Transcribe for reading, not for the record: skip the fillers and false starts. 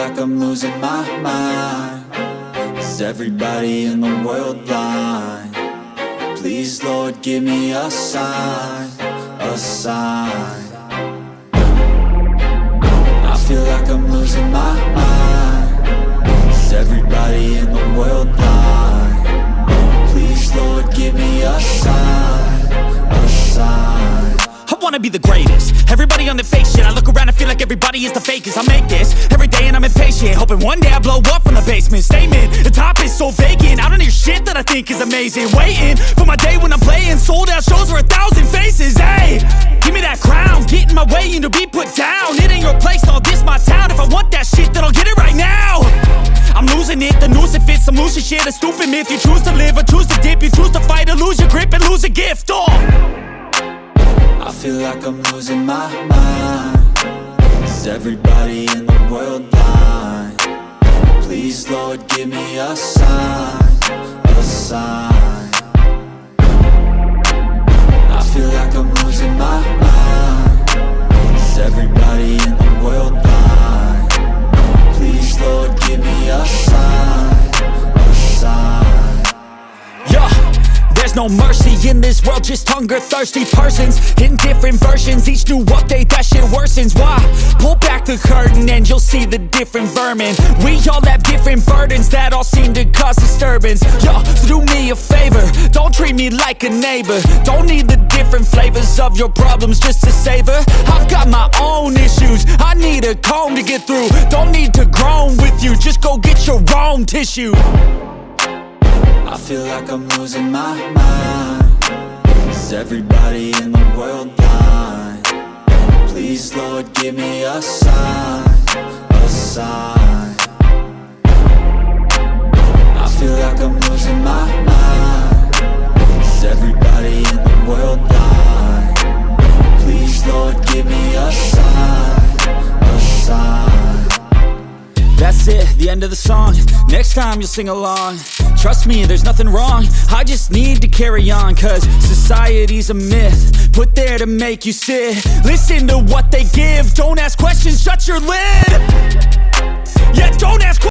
like I'm losing my mind. Is everybody in the world blind? Please, Lord, give me a sign, a sign. I feel like I'm losing my mind. Is everybody in the world blind? Please, Lord, give me a sign, a sign. I wanna be the greatest. Everybody on the fake shit. I look around and feel like everybody is the fakest. I make this every day and I'm impatient, hoping one day I blow up from the basement. Statement, the top is so vacant. I don't hear shit that I think is amazing. Waiting for my day when I'm playing sold out shows for 1,000 faces. Hey, give me that crown, get in my way and to be put down. It ain't your place, all this my town. If I want that shit, then I'll get it right now. I'm losing it, the noose it fits. I'm losing shit, a stupid myth. You choose to live or choose to dip. You choose to fight or lose your grip and lose a gift. I feel like I'm losing my mind. Is everybody in the world blind? Please, Lord, give me a sign, a sign. I feel like I'm losing my mind. Is everybody in the world blind? Please, Lord, give me a sign, a sign. Yeah. There's no mercy in this world, just hunger-thirsty persons in different versions, each new update, that shit worsens. Why? Pull back the curtain and you'll see the different vermin. We all have different burdens that all seem to cause disturbance. Yo, so do me a favor, don't treat me like a neighbor. Don't need the different flavors of your problems just to savor. I've got my own issues, I need a comb to get through. Don't need to groan with you, just go get your own tissue. I feel like I'm losing my mind. Is everybody in the world blind? Please, Lord, give me a sign, a sign. I feel like I'm losing my mind. Is everybody in the world blind? Please, Lord, give me a sign, a sign. That's it, the end of the song. Next time you'll sing along. Trust me, there's nothing wrong. I just need to carry on, cause society's a myth put there to make you sit. Listen to what they give. Don't ask questions, shut your lid. Yeah, don't ask questions.